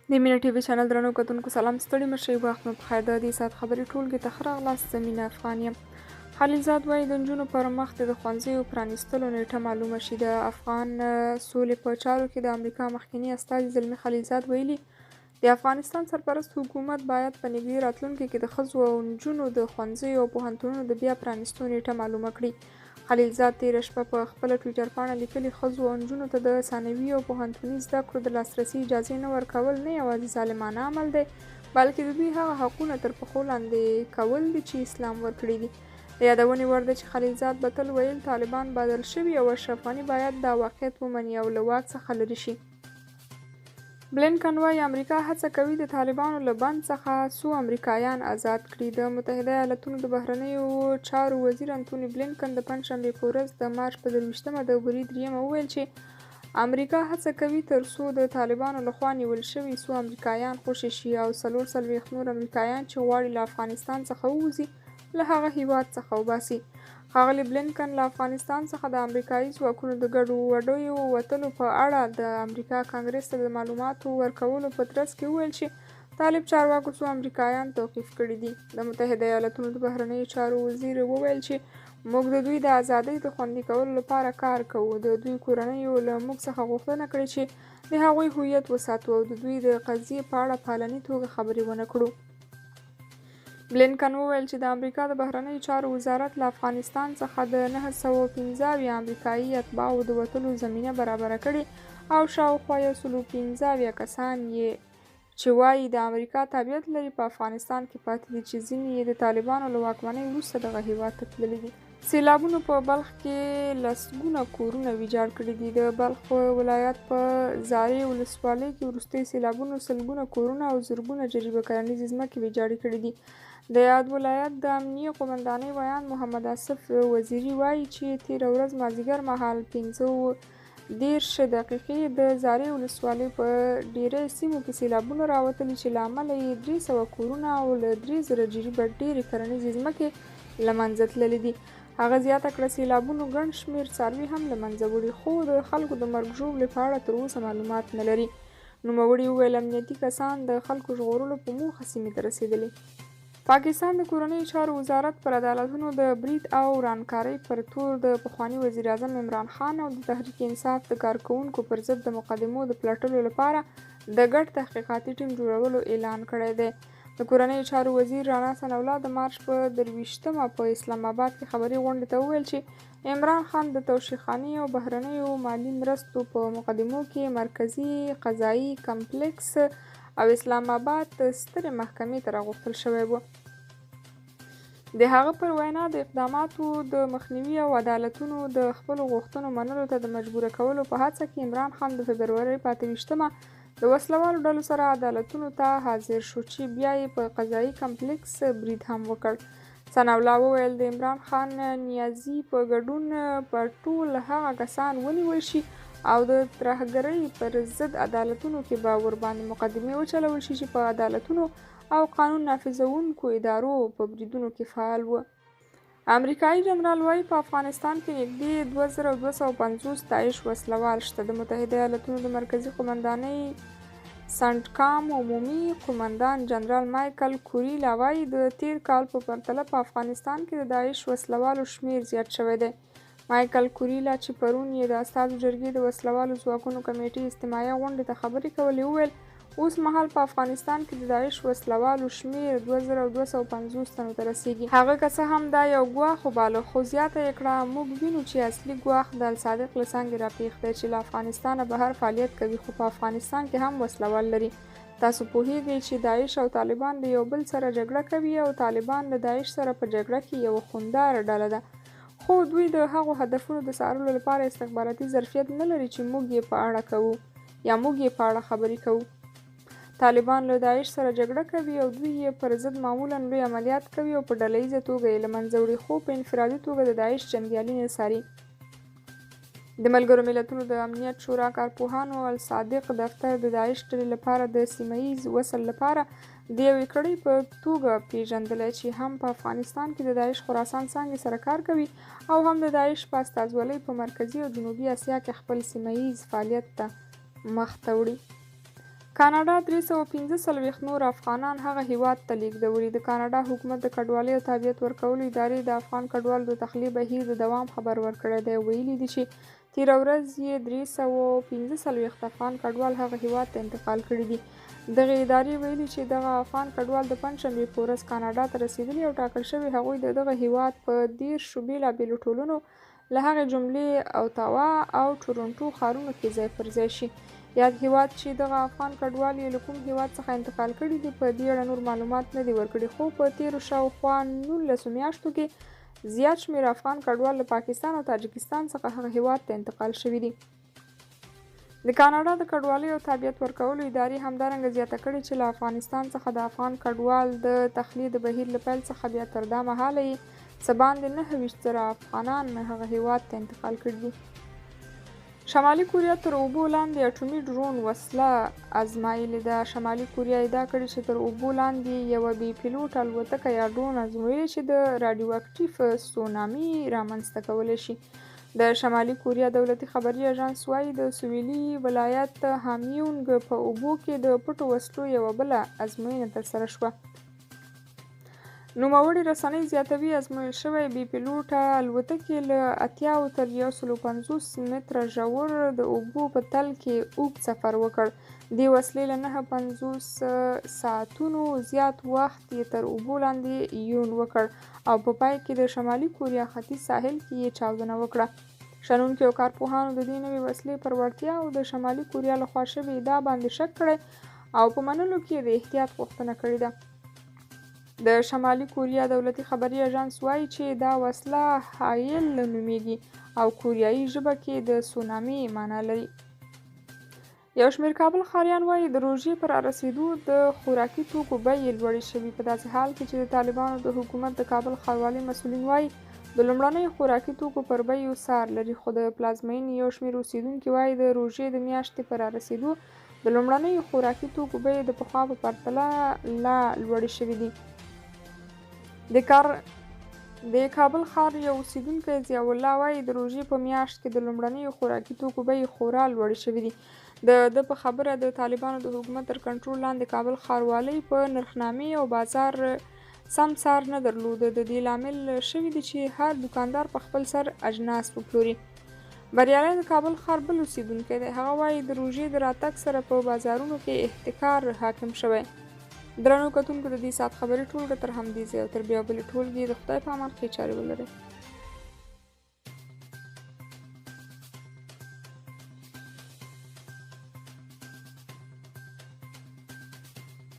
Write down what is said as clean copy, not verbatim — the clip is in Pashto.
د مینه ټي وي چینل درنو کتونکو سلام ستړي مشئ وخت مو پخیر. د دې ساعت خبرې ټولګې ته ښه راغلاست. زه مینه افغان یم. خلیلزاد وایي د نجونو پر مخ د ښوونځیو پرانیستلو نیټه معلومه شي. د افغان سولې په چارو کې د امریکا مخکني استازي زلمي خلیلزاد ویلي د افغانستان سرپرست حکومت باید په نږدې راتلونکي کې د ښځو او نجونو د ښوونځیو او پوهنتونونو د بیا پرانیستو نیټه معلومه کړي. خلیلزاد تېره شپه په خپله ټویټر پاڼه لیکلي ښځو او نجونو ته د ثانوي او پوهنتوني زده کړو د لاسرسي اجازې نه ورکول نه یوازې ظالمانه عمل دی بلکې د دوی هغه حقونه تر پښو لاندې کول دي چې اسلام ورکړي دي. د یادونې وړ ده چې خلیلزاد به تل ویل طالبان بدل شوي او اشرف غني باید دا واقعیت ومني او له واک څخه لرې شي. بلینکن وایي امریکا هڅه کوي د طالبانو له بند څخه څو امریکایان آزاد کړي. د متحده ایالتونو د بهرنیو چارو وزیر انتوني بلینکن د پنجشنبې په ورځ د مارچ په 23 د بري 3 وویل چې امریکا هڅه کوي تر څو د طالبانو لخوا نیول شوي څو امریکایان خوشي شي او 44 نور امریکایان چې غواړي له افغانستان څخه ووځي له هغه هیواد څخه وباسي. ښاغلي بلینکن له افغانستان څخه د امریکایي ځواکونو د ګډو وډیو وتلو په اړه د امریکا کانګرس ته د معلوماتو ورکولو په ترڅ کې وویل چې طالب چارواکو څو امریکایان توقیف کړي دي. د متحده ایالتونو د بهرنیو چارو وزیر وویل چې موږ د دوی د ازادۍ د خوندي کولو لپاره کار کوو. د دوی کورنیو له موږ څخه غوښتنه کړې چې د هغوی هویت وساتو او د دوی د قضیې په اړه په علني توګه خبرې ونه کړو. بلینکن وویل چې د امریکا د بهرنیو چارو وزارت له افغانستان څخه د 915 امریکایي اتباعو د وتلو زمینه برابره کړې او شاوخوا 115 کسان یې چې وایي د امریکا تابعیت لري په افغانستان کې پاتې دي چې ځینې یې د طالبانو له واکمنۍ وروسته دغه هیواد ته تللي دي. سیلابونو په بلخ کې لسګونه کورونه ویجاړ کړي دي. د بلخ ولایت په زارې ولسوالۍ کې وروستي سیلابونو سلګونه کورونه او زرګونه جریبه کرنیزې ځمکې ویجاړې کړي دي. د یاد ولایت د امنیه قومندانۍ ویاند محمد آصف وزیري وایي چې تېره ورځ مازدیګر مهال 15:30 د زارې ولسوالۍ په ډېری سیمو کې سیلابونه راوتلي چې له امله یې 300 کورونه او له 3000 جریبه ډېرې کرنیزې ځمکې له منځه تللي دي. هغه زیاته کړه سیلابونو ګڼ شمېر څاروي هم له منځه وړي خو د خلکو د مرګ ژوبلې په اړه تر اوسه معلومات نه لري. نوموړي وویل امنیتي کسان د خلکو ژغورلو په موخه سیمې ته رسېدلي. پاکستان د کورنیو چارو وزارت پر عدالتونو د برید او ورانکارۍ پر تور د پخواني وزیر اعظم عمران خان او د تحریک انصاف د کارکوونکو پر ضد د مقدمو د پلټلو لپاره د ګډ تحقیقاتي ټیم جوړولو اعلان کړی دی. د کورنیو چارو وزیر رانا ثناءالله د مارچ په 23 په اسلام آباد کې خبري غونډې ته وویل چې عمران خان د توشیخانې او بهرنیو مالي مرستو په مقدمو کې مرکزي قضایي کمپلیکس او اسلام آباد سترې محکمې ته راغوښتل شوی و. د هغه پر وینا د اقداماتو د مخنیوي او عدالتونو د خپلو غوښتنو منلو ته د مجبوره کولو په هڅه کې عمران خان د فبرورۍ په 28 د وسلوالو ډلو سره عدالتونو ته حاضر شو چې بیا یې په قضایي کمپلیکس برید هم وکړ. ثناءالله وویل د عمران خان نیازي په ګډون په ټول هغه کسان ونیول شي او د ترهګرۍ پر ضد عدالتونو کې به ورباندې مقدمې وچلول شي چې په عدالتونو او قانون نافذونکو ادارو په بریدونو کې فعال و. امریکایي جنرال وایي په افغانستان کې نږدې 2250 داعش وسلوال شته. د متحده ایالتونو د مرکزي قومندانۍ سنټکام عمومي قومندان جنرال مایکل کوریلا وایي د تیر کال په پرتله په افغانستان کې د داعش وسلوالو شمیر زیات شوی دی. مایکل کوریلا چې پرون یې د استازو جرګې د وسلوالو ځواکونو کمیټې استماعیه غونډې ته خبرې کولې وویل اوس مهال په افغانستان کې د داعش وسلوالو شمیر 2250 تنو ته رسیږي. هغه که څه هم دا یو ګواښ وباله خو زیاته یې کړه موږ وینو چې اصلي ګواښ د الصادق له څانګې راپېښ دی چې له افغانستانه بهر فعالیت کوي خو په افغانستان کې هم وسلوال لري. تاسو پوهیږئ چې داعش او طالبان د یو بل سره جګړه کوي او طالبان له داعش سره په جګړه کې یو خونداره ډله ده خو دوی د هغو هدفونو د څارلو لپاره استخباراتي ظرفیت نه لري چې موږ یې په اړه خبرې کوو. طالبان له داعش سره جګړه کوي او دوی یې پر ضد معمولا لوی عملیات کوي او په ډله ییزه توګه یې له منځه وړي خو په انفرادي توګه د داعش جنګیالي نه څاري. د ملګرو ملتونو د امنیت شورا کارپوهانو الصادق دفتر د داعش ډلې لپاره د سیمه ییز وصل لپاره د یوې کړۍ په توګه پیژندلی چې هم په افغانستان کې د داعش خراسان څانګې سره کار کوي او هم د داعش په استازولۍ په مرکزي او جنوبي اسیا کې خپل سیمه ییز فعالیت ته مخ ته وړي. کاناډا 345 نور افغانان هغه هیواد ته لیږدولي. د کاناډا حکومت د کډوالۍ او تابعیت ورکولو ادارې د افغان کډوالو د تخلیه بهیر د دوام خبر ورکړی دی. ویلي دي چې تېره ورځ یې 345 افغان کډوال هغه هیواد ته انتقال کړي دي. دغې ادارې ویلي چې دغه افغان کډوال د پنجشنبې په ورځ کاناډا ته رسېدلي او ټاکل شوي هغوی د دغه هیواد په 10 بېلابېلو ټولنو له هغې جملې اوتاوا او ټورنټو ښارونو کې ځای پر ځای شي. یاد هیواد چې دغه افغان کډوال یې له کوم هیواد څخه انتقال کړي دي په دې اړه نور معلومات نه دي ورکړي، خو په تېرو شاوخوا 19 میاشتو کې زیات شمېر افغان کډوال له پاکستان او تاجکستان څخه هغه هیواد ته انتقال شوي دي. د کاناډا د کډوالۍ او تابعیت ورکولو ادارې همدارنګه زیاته کړې چې له افغانستان څخه د افغان کډوال د تخلیې د بهیر له پیل څخه بیا تر دا مهاله یې څه باندې 29,000 افغانان هغه هیواد ته انتقال کړي دي. شمالي کوریا تر اوبو لاندې اټومي ډرون وسله ازمایلې ده. شمالي کوریا ادعا کړې چې تر اوبو لاندې یوه بې پیلوټ الوتکه یا ډرون ازمویلې چې د راډیو اکټیف سونامي رامنځته کولی شي. د شمالي کوریا دولتي خبري اژانس وایي د سویلي ولایت هامیونګ په اوبو کې د پټو وسلو یوه بله ازموینه ترسره شوه. نوموړې رسنۍ زیاتوي ازمویل شوی بې پیلوټه الوتکې له 80 تر 150 متره ژور د اوبو په تل کې اوږد سفر وکړ. دې وسلې له 59 ساعتونو زیات وخت یې تر اوبو لاندې یون وکړ او په پای کې د شمالي کوریا ختیځ ساحل کې یې چاودنه وکړه. شنونکي او کارپوهانو د دې نوې وسلې پر وړتیا او د شمالي کوریا لخوا شوې ادعا باندې شک کړی او په منلو کې د احتیاط غوښتنه کړې ده. د شمالي کوریا دولتي خبري اژانس وایي چې دا وسله هایل نومیږي او کوریایي ژبه کې د سونامي معنا لري. یو شمېر کابل ښاریان وایي د روژې پر رارسېدو د خوراکي توکو بیې لوړې شوي، په داسې حال کې چې د طالبانو د حکومت د کابل ښاروالۍ مسؤلین وایي د لومړنیو خوراکي توکو پر بیو څار لري، خو د پلازمینې یو شمېر اوسیدونکي وایي د روژې د میاشتې پر رارسېدو د لومړنیو خوراکي توکو بیې د پخوا په پرتله لا لوړې شوي دي. د کابل ښار یو اوسیدونکی ضیاء الله وایي د روژې په میاشت کې د لومړنیو خوراکي توکو بیې خورا لوړې شوي دي. د په خبره د طالبانو د حکومت تر کنټرول لاندې کابل ښاروالۍ په نرخنامې او بازار سم څار نه درلوده. د دې لامل شوي دي چې هر دوکاندار په خپل سر اجناس وپلوري. بریالی د کابل ښار بل اوسیدونکی دی. هغه وایي د روژې د راتګ سره په بازارونو کې احتکار حاکم شوی. درنو کتونکو د دې ساعت خبرې ټولګه تر همدې ځایه او تر بیا بلې ټولګې د خدای په امان ښې چارې ولرئ.